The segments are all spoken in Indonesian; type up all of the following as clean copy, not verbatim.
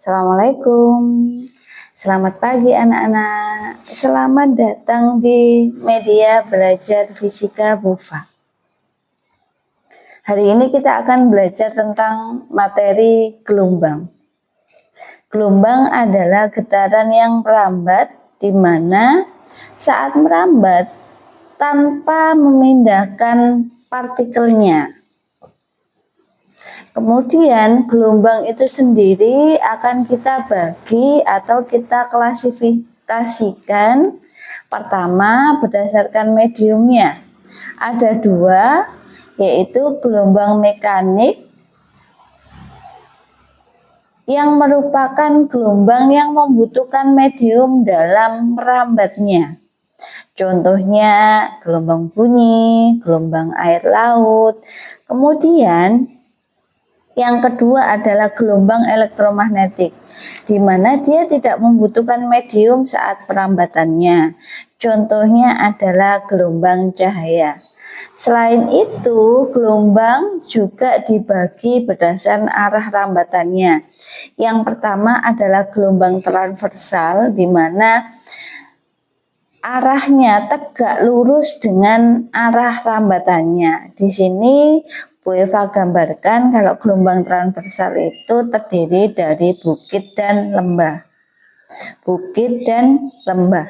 Assalamualaikum. Selamat pagi anak-anak. Selamat datang di media belajar fisika BUFA. Hari ini kita akan belajar tentang materi gelombang. Gelombang adalah getaran yang merambat di mana saat merambat tanpa memindahkan partikelnya. Kemudian gelombang itu sendiri akan kita bagi atau kita klasifikasikan. Pertama, berdasarkan mediumnya. Ada dua, yaitu gelombang mekanik yang merupakan gelombang yang membutuhkan medium dalam merambatnya. Contohnya gelombang bunyi, gelombang air laut. Kemudian yang kedua adalah gelombang elektromagnetik, di mana dia tidak membutuhkan medium saat perambatannya. Contohnya adalah gelombang cahaya. Selain itu, gelombang juga dibagi berdasarkan arah rambatannya. Yang pertama adalah gelombang transversal, di mana arahnya tegak lurus dengan arah rambatannya. Di sini Bu Eva gambarkan kalau gelombang transversal itu terdiri dari bukit dan lembah. Bukit dan lembah.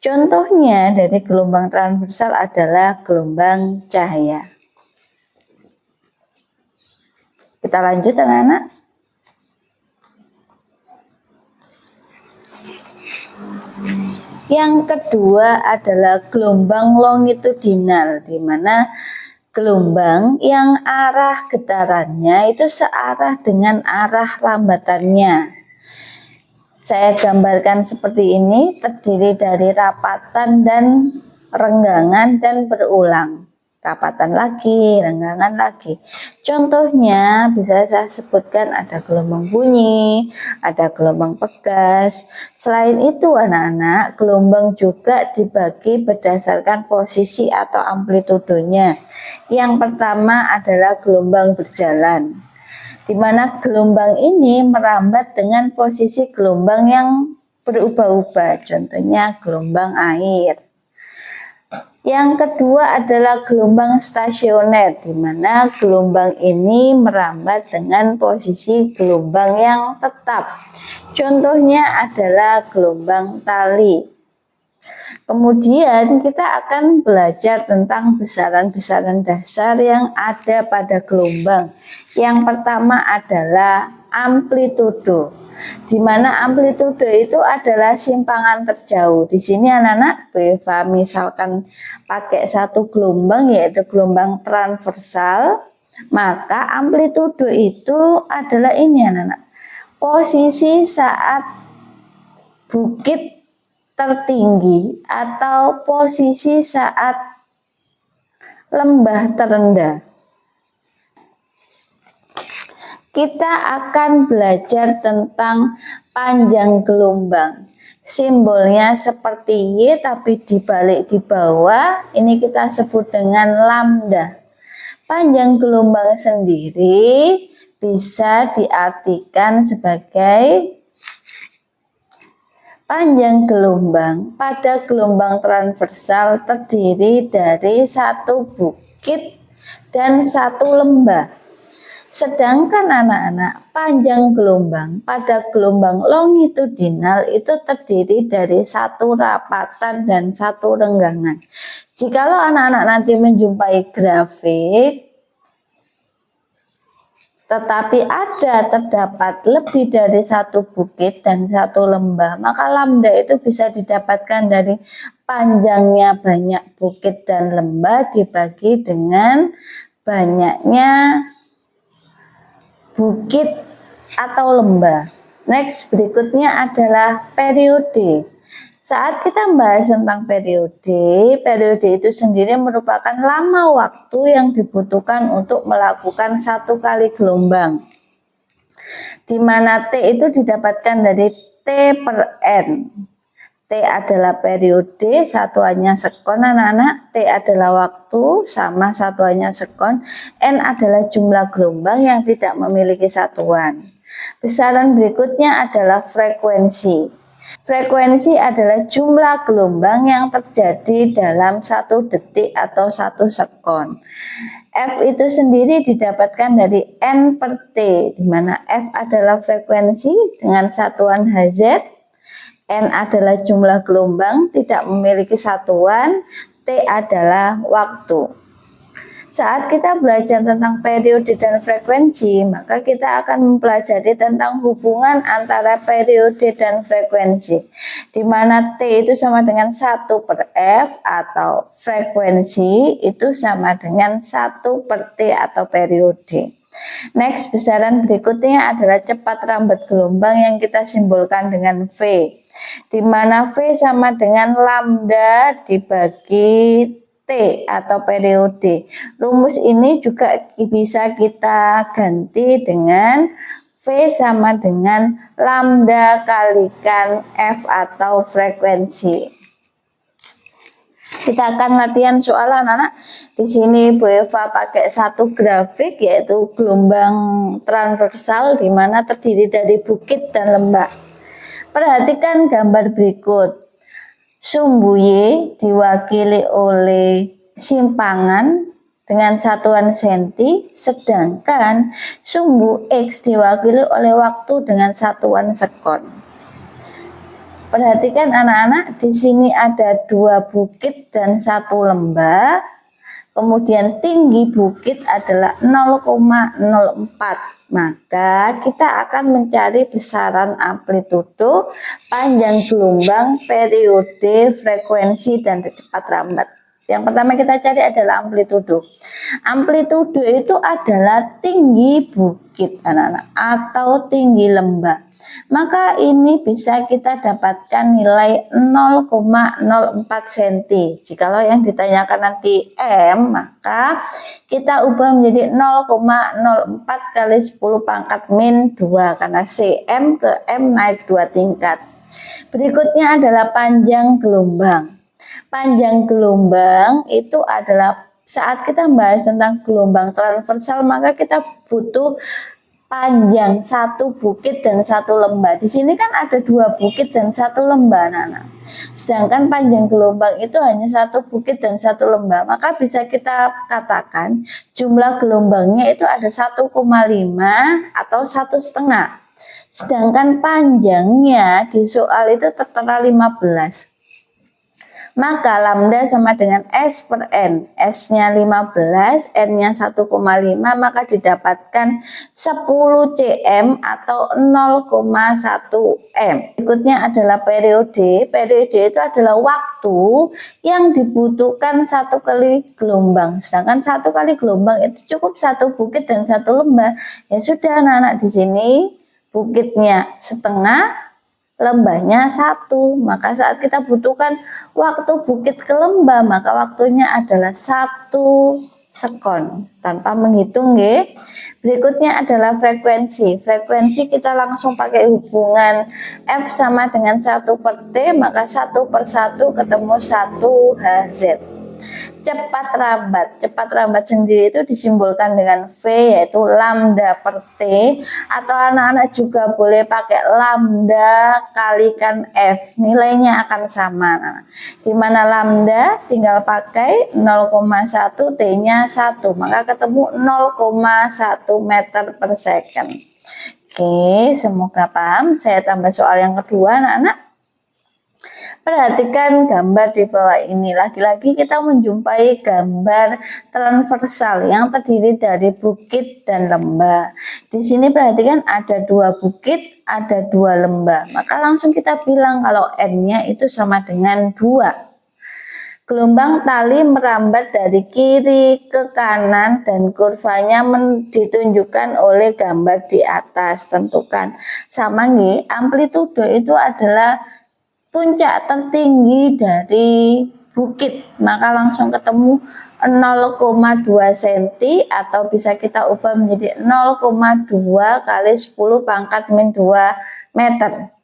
Contohnya dari gelombang transversal adalah gelombang cahaya. Kita lanjut anak-anak. Yang kedua adalah gelombang longitudinal, di mana gelombang yang arah getarannya itu searah dengan arah rambatannya. Saya gambarkan seperti ini, terdiri dari rapatan dan renggangan dan berulang. Rapatan lagi, renggangan lagi. Contohnya bisa saya sebutkan ada gelombang bunyi, ada gelombang pegas. Selain itu anak-anak, gelombang juga dibagi berdasarkan posisi atau amplitudenya. Yang pertama adalah gelombang berjalan, di mana gelombang ini merambat dengan posisi gelombang yang berubah-ubah. Contohnya gelombang air. Yang kedua adalah gelombang stasioner, di mana gelombang ini merambat dengan posisi gelombang yang tetap. Contohnya adalah gelombang tali. Kemudian kita akan belajar tentang besaran-besaran dasar yang ada pada gelombang. Yang pertama adalah amplitudo, di mana amplitudo itu adalah simpangan terjauh. Di sini anak-anak Eva misalkan pakai satu gelombang, yaitu gelombang transversal, maka amplitudo itu adalah ini anak-anak, posisi saat bukit tertinggi atau posisi saat lembah terendah. Kita akan belajar tentang panjang gelombang. Simbolnya seperti Y tapi dibalik di bawah, ini kita sebut dengan lambda. Panjang gelombang sendiri bisa diartikan sebagai panjang gelombang pada gelombang transversal terdiri dari satu bukit dan satu lembah. Sedangkan anak-anak, panjang gelombang pada gelombang longitudinal itu terdiri dari satu rapatan dan satu renggangan. Jikalau anak-anak nanti menjumpai grafik, tetapi terdapat lebih dari satu bukit dan satu lembah, maka lambda itu bisa didapatkan dari panjangnya banyak bukit dan lembah dibagi dengan banyaknya bukit atau lembah. Next, berikutnya adalah periode. Saat kita membahas tentang periode itu sendiri merupakan lama waktu yang dibutuhkan untuk melakukan satu kali gelombang, di mana T itu didapatkan dari T per N. T adalah periode, satuannya sekon anak-anak. T adalah waktu, satuannya sekon. N adalah jumlah gelombang yang tidak memiliki satuan. Besaran berikutnya adalah frekuensi. Frekuensi adalah jumlah gelombang yang terjadi dalam 1 detik atau 1 sekon. F itu sendiri didapatkan dari N per T, di mana F adalah frekuensi dengan satuan Hz, N adalah jumlah gelombang tidak memiliki satuan, T adalah waktu. Saat kita belajar tentang periode dan frekuensi, maka kita akan mempelajari tentang hubungan antara periode dan frekuensi, di mana T itu sama dengan 1 per F atau frekuensi itu sama dengan 1 per T atau periode. Next, besaran berikutnya adalah cepat rambat gelombang yang kita simbolkan dengan V, di mana V sama dengan lambda dibagi T atau periode. Rumus ini juga bisa kita ganti dengan V sama dengan lambda kalikan F atau frekuensi. Kita akan latihan soal anak-anak. Di sini Bu Eva pakai satu grafik yaitu gelombang transversal di mana terdiri dari bukit dan lembah. Perhatikan gambar berikut. Sumbu Y diwakili oleh simpangan dengan satuan senti, sedangkan sumbu X diwakili oleh waktu dengan satuan sekon. Perhatikan anak-anak, di sini ada 2 bukit dan 1 lembah. Kemudian tinggi bukit adalah 0,04. Maka kita akan mencari besaran amplitudo, panjang gelombang, periode, frekuensi, dan cepat rambat. Yang pertama kita cari adalah amplitudo. Amplitudo itu adalah tinggi bukit anak-anak atau tinggi lembah. Maka ini bisa kita dapatkan nilai 0,04 cm. Jikalau yang ditanyakan nanti M, maka kita ubah menjadi 0,04 kali 10 pangkat min 2 karena cm ke M naik 2 tingkat. Berikutnya adalah panjang gelombang. Panjang gelombang itu adalah saat kita bahas tentang gelombang transversal, maka kita butuh panjang 1 bukit dan 1 lembah. Di sini kan ada 2 bukit dan 1 lembah, Nana. Sedangkan panjang gelombang itu hanya 1 bukit dan 1 lembah. Maka bisa kita katakan jumlah gelombangnya itu ada 1,5 atau 1,5. Sedangkan panjangnya di soal itu tertera 15. Maka lambda sama dengan S per N. S-nya 15, N-nya 1,5, maka didapatkan 10 cm atau 0,1 M. Berikutnya adalah periode. Periode itu adalah waktu yang dibutuhkan 1 kali gelombang. Sedangkan 1 kali gelombang itu cukup 1 bukit dan 1 lembah. Ya sudah anak-anak, di sini bukitnya setengah, lembahnya 1, maka saat kita butuhkan waktu bukit ke lembah, maka waktunya adalah 1 sekon tanpa menghitung ya. Berikutnya adalah frekuensi. Frekuensi kita langsung pakai hubungan F sama dengan 1 per T, maka 1 per 1 ketemu 1 Hz. Cepat rambat. Cepat rambat sendiri itu disimbolkan dengan V, yaitu lambda per T, atau anak-anak juga boleh pakai lambda kalikan F, nilainya akan sama. Di mana lambda tinggal pakai 0,1, T-nya 1, maka ketemu 0,1 meter per second. Oke, semoga paham. Saya tambah soal yang kedua anak-anak. Perhatikan gambar di bawah ini. Lagi-lagi kita menjumpai gambar transversal yang terdiri dari bukit dan lembah. Di sini perhatikan ada 2 bukit, ada 2 lembah. Maka langsung kita bilang kalau N-nya itu sama dengan 2. Gelombang tali merambat dari kiri ke kanan dan kurvanya ditunjukkan oleh gambar di atas. Tentukan sama nih, amplitudo itu adalah puncak tertinggi dari bukit, maka langsung ketemu 0,2 cm atau bisa kita ubah menjadi 0,2 kali 10 pangkat min 2 meter.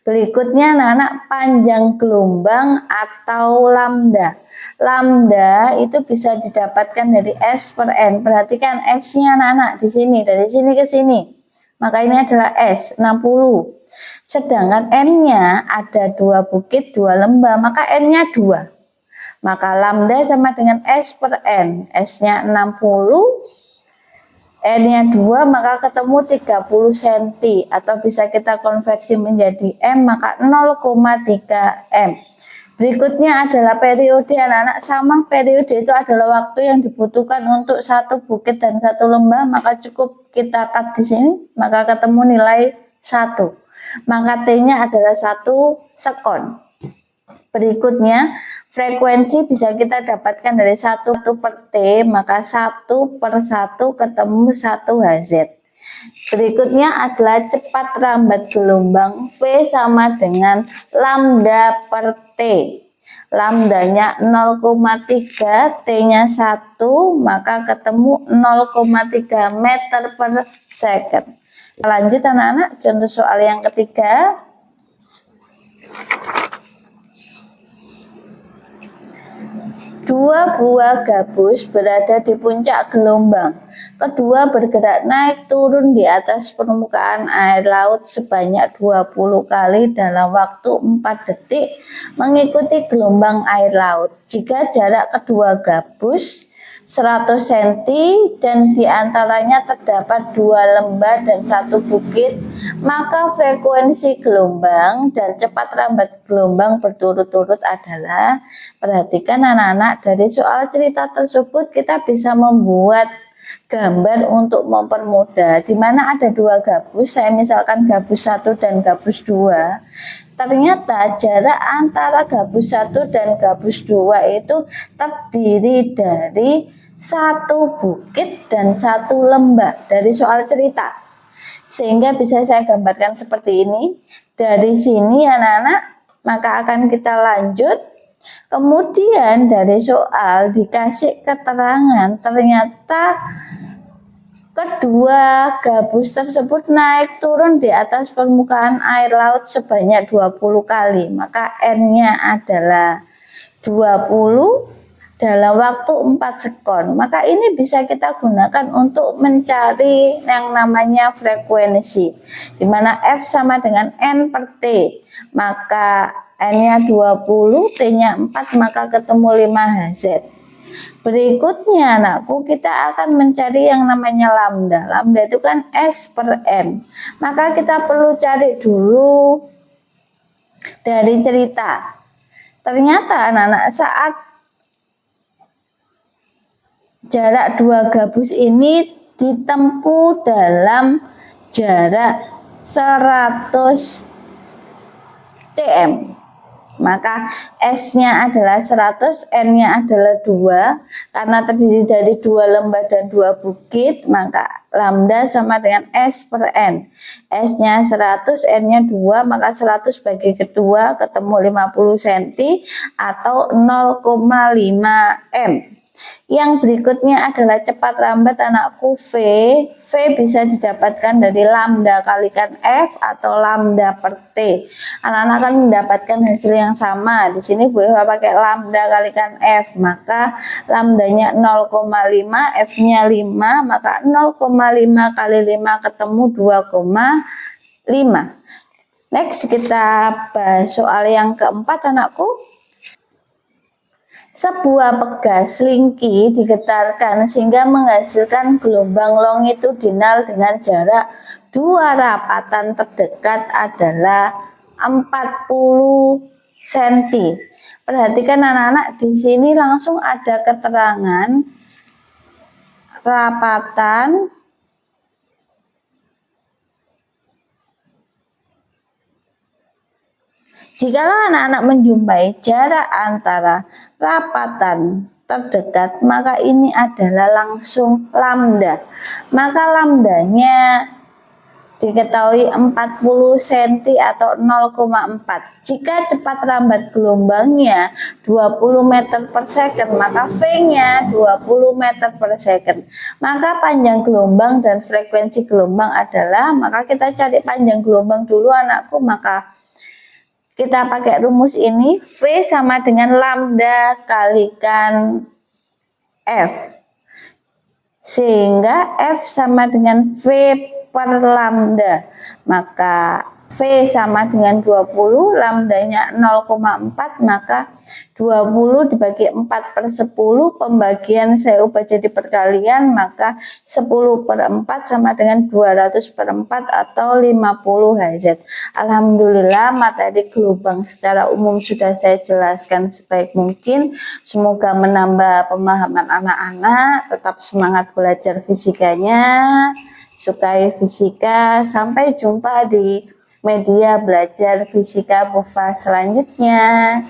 Berikutnya anak-anak panjang gelombang atau lambda. Lambda itu bisa didapatkan dari S per N. Perhatikan S-nya anak-anak di sini, dari sini ke sini. maka ini adalah S 60. Sedangkan N-nya ada 2 bukit 2 lembah, maka N-nya 2. Maka lambda sama dengan S per N. S-nya 60, N-nya 2, maka ketemu 30 cm. Atau bisa kita konversi menjadi M, maka 0,3 M. Berikutnya adalah periode anak-anak. Sama, periode itu adalah waktu yang dibutuhkan untuk satu bukit dan satu lembah, maka cukup kita cut di sini, maka ketemu nilai 1. Maka T-nya adalah 1 sekon. Berikutnya, frekuensi bisa kita dapatkan dari 1 per T, maka 1 per 1 ketemu 1 Hz. Berikutnya adalah cepat rambat gelombang, V sama dengan lambda per T. Lambdanya 0,3, T-nya 1, maka ketemu 0,3 meter per second. Lanjut anak-anak, contoh soal yang ketiga. Dua buah gabus berada di puncak gelombang. Kedua bergerak naik turun di atas permukaan air laut sebanyak 20 kali dalam waktu 4 detik mengikuti gelombang air laut. Jika jarak kedua gabus 100 cm dan diantaranya terdapat 2 lembah dan 1 bukit, maka frekuensi gelombang dan cepat rambat gelombang berturut-turut adalah, perhatikan anak-anak, dari soal cerita tersebut kita bisa membuat gambar untuk mempermudah. Di mana ada 2 gabus, saya misalkan gabus 1 dan gabus 2. Ternyata jarak antara gabus 1 dan gabus 2 itu terdiri dari 1 bukit dan 1 lembah dari soal cerita. Sehingga bisa saya gambarkan seperti ini. Dari sini anak-anak, maka akan kita lanjut. Kemudian dari soal dikasih keterangan ternyata kedua gabus tersebut naik turun di atas permukaan air laut sebanyak 20 kali. Maka N-nya adalah 20 dalam waktu 4 sekon. Maka ini bisa kita gunakan untuk mencari yang namanya frekuensi, di mana F sama dengan N per T. Maka N-nya 20, T-nya 4, maka ketemu 5 Hz. Berikutnya anakku, kita akan mencari yang namanya lambda. Lambda itu kan S per N. Maka kita perlu cari dulu dari cerita. Ternyata anak-anak saat jarak 2 gabus ini ditempuh dalam jarak 100 cm. Maka S-nya adalah 100, N-nya adalah 2. Karena terdiri dari 2 lembah dan 2 bukit, maka lambda sama dengan S per N. S-nya 100, N-nya 2, maka 100 bagi kedua ketemu 50 cm atau 0,5 M. Yang berikutnya adalah cepat rambat anakku, V. V bisa didapatkan dari lambda kalikan F atau lambda per T. Anak-anak akan mendapatkan hasil yang sama. Di sini Bu Eva pakai lambda kalikan F, maka lambdanya 0,5, F-nya 5, maka 0,5 kali 5 ketemu 2,5. Next kita bahas soal yang keempat anakku. Sebuah pegas lingki digetarkan sehingga menghasilkan gelombang longitudinal dengan jarak 2 rapatan terdekat adalah 40 cm. Perhatikan anak-anak, di sini langsung ada keterangan rapatan jikalau anak-anak menjumpai jarak antara rapatan terdekat, maka ini adalah langsung lambda. Maka lambdanya diketahui 40 cm atau 0,4. Jika cepat rambat gelombangnya 20 meter per second, maka V-nya 20 meter per second. Maka panjang gelombang dan frekuensi gelombang adalah, maka kita cari panjang gelombang dulu anakku, maka kita pakai rumus ini, V sama dengan lambda kalikan F. sehingga F sama dengan V per lambda. Maka V sama dengan 20, lambdanya 0,4, maka 20 dibagi 4 per 10, pembagian saya ubah jadi perkalian, maka 10 per 4 sama dengan 200 per 4 atau 50 Hz. Alhamdulillah materi gelombang secara umum sudah saya jelaskan sebaik mungkin. Semoga menambah pemahaman anak-anak, tetap semangat belajar fisikanya, sukai fisika. Sampai jumpa di media belajar fisika Mufa selanjutnya.